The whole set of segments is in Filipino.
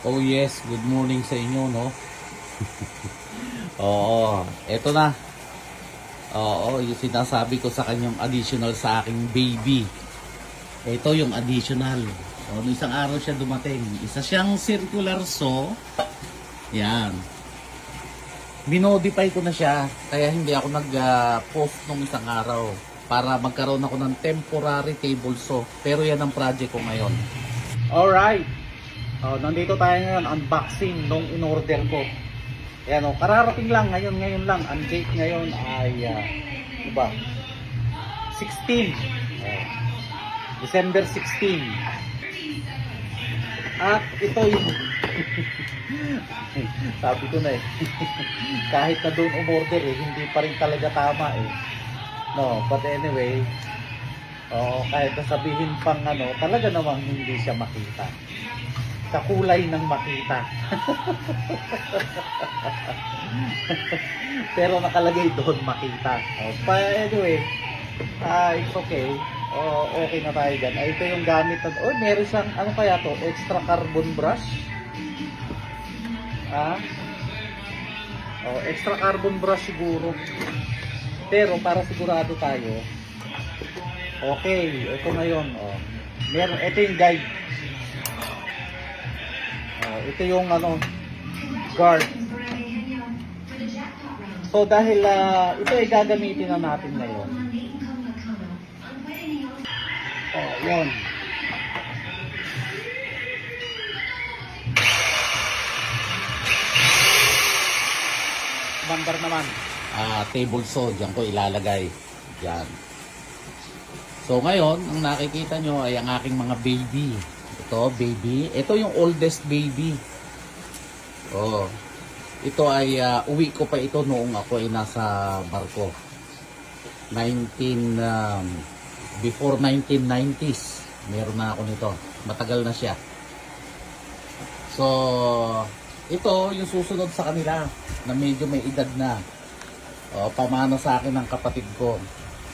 Oh yes, good morning sa inyo, no? Oo, eto na. Oo, yung sinasabi ko sa kanyang additional sa aking baby. Ito yung additional. O, nung isang araw siya dumating. Isa siyang circular saw. Yan. Binodify ko na siya. Kaya hindi ako nag-post nung isang araw. Para magkaroon ako ng temporary table saw. Pero yan ang project ko ngayon. Alright. Nandito tayo ngayon, unboxing nung in-order ko. Ayan kararating lang, ngayon lang. Ang date ngayon ay, diba? 16. December 16. At ito yung, sabi ko na kahit na doon umorder hindi pa rin talaga tama No, but anyway, kahit nasabihin pang talaga namang hindi siya makita. Kakulay ng makita. Pero nakalagay doon makita. But anyway, it's okay. Okay na tayo dyan. Ito yung gamit na, meron siyang, ano kaya to? Extra carbon brush. Extra carbon brush siguro. Pero para sigurado tayo, okay, ito na yun. Meron, ito yung guide. Ito yung guard. So dahil ito ay gagamitin na natin ngayon. Yun. Bandar naman. Table saw, diyan ko ilalagay. Yan. So ngayon, ang nakikita nyo ay ang aking mga baby. Ito, baby. Ito yung oldest baby. Ito ay uwi ko pa ito noong ako ay nasa barko. Before 1990s. Meron na ako nito. Matagal na siya. So, ito yung susunod sa kanila na medyo may edad na. Pamana sa akin ng kapatid ko.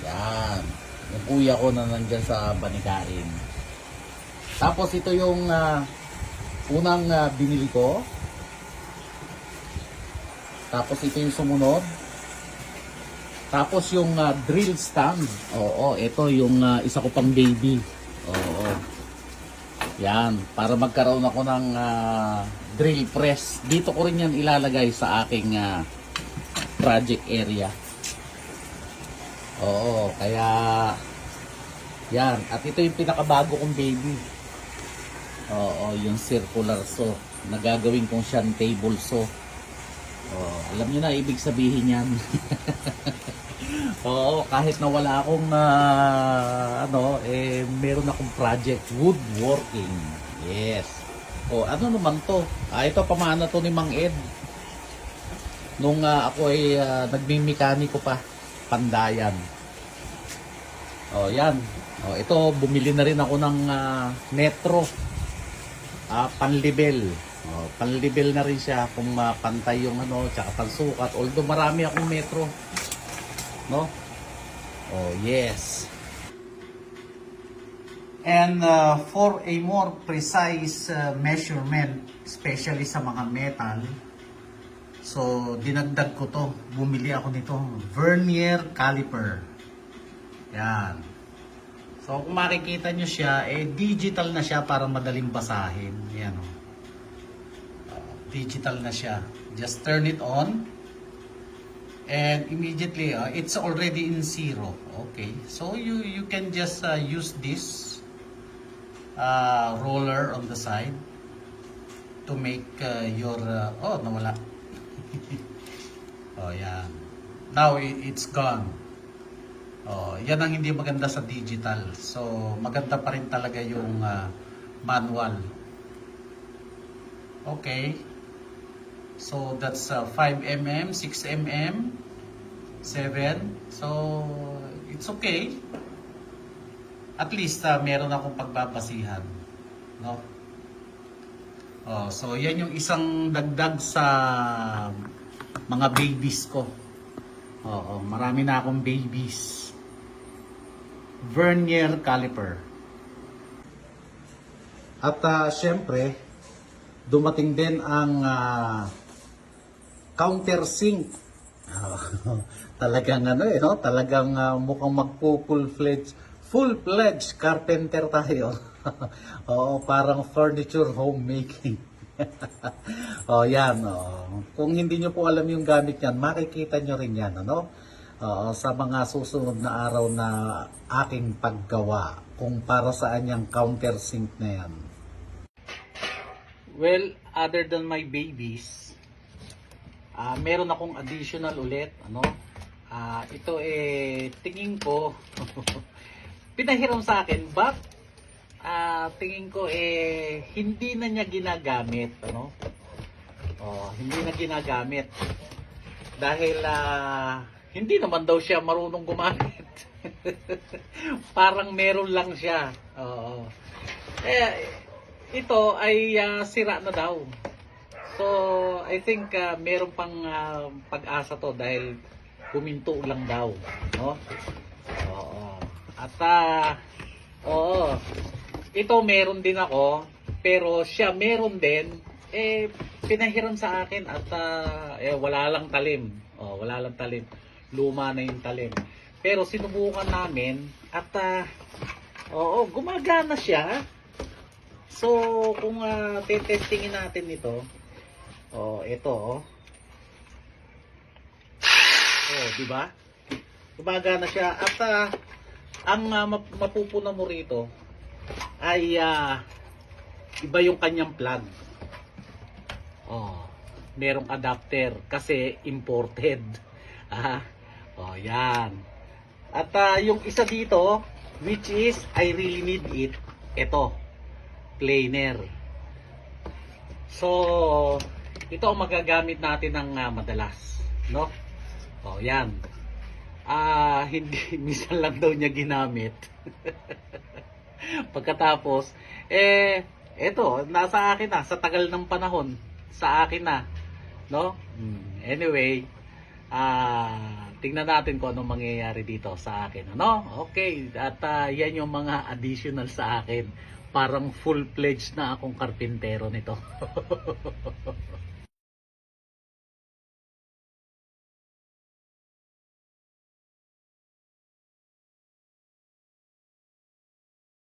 Yan. Yung kuya ko na nandyan sa Banicain. Tapos ito yung unang binili ko. Tapos ito yung sumunod. Tapos yung drill stand. Ito yung isa ko pang baby. Yan, para magkaroon ako ng drill press. Dito ko rin yan ilalagay sa aking project area. Kaya yan, at ito yung pinakabago kong baby. Yung circular saw. Nagagawin kong siyang table saw. Alam niyo na ibig sabihin yan. Kahit na wala akong meron akong project woodworking. Yes. Ano naman to? Ito pamana to ni Mang Ed. Nung ako ay nagmi-mekaniko pa, Pandayan. Yan. Ito bumili na rin ako ng metro. Panlibel. Panlibel na rin siya kung pantay yung tsaka pansukat. Although marami akong metro. No? Yes. And for a more precise measurement, especially sa mga metal, so dinagdag ko to. Bumili ako nito, vernier caliper. Yan. So kung makikita nyo siya, digital na siya para madaling basahin. Yan digital na siya. Just turn it on. And immediately, it's already in zero. Okay. So you can just use this roller on the side to make your nawala. Yan. Now it's gone. Yan ang hindi maganda sa digital. So maganda pa rin talaga yung manual. Okay. So that's 5 mm, 6 mm, 7. So it's okay. At least meron akong pagbabasihan, no? So yan yung isang dagdag sa mga babies ko. Marami na akong babies. Vernier caliper. At syempre, dumating din ang countersink. Talagang ano no? Talagang mukhang full-fledged carpenter tayo. Oo, parang furniture homemaking. Yan. Kung hindi nyo po alam yung gamit yan, makikita nyo rin yan, ano? Sa mga susunod na araw na aking paggawa, kung para saan yung countersink na yan. Well, other than my babies, meron akong additional ulit, ano? Ito tingin ko pinahiram sa akin, but tingin ko hindi na niya ginagamit, ano? Hindi na ginagamit dahil hindi naman daw siya marunong gumamit. Parang meron lang siya. Ito ay sira na daw. So, I think meron pang pag-asa to dahil huminto lang daw, no? At ito meron din ako, pero siya meron din, pinahiram sa akin at wala lang talim. Wala lang talim. Luma na yung talim. Pero sinubukan namin at gumagana siya. So, kung testingin natin ito, ito, di ba? Gumagana siya at ang mapupuna mo rito ay iba yung kanyang plug. Merong adapter kasi imported. Yan. At yung isa dito, which is I really need it, ito, planer. So, ito ang magagamit natin ng madalas, no? Yan. Hindi minsan lang daw niya ginamit. Pagkatapos, eto, nasa akin na, sa tagal ng panahon, sa akin na, no? Anyway, tingnan natin kung anong mangyayari dito sa akin, ano? Okay, at yan yung mga additional sa akin. Parang full-fledged na akong karpintero nito.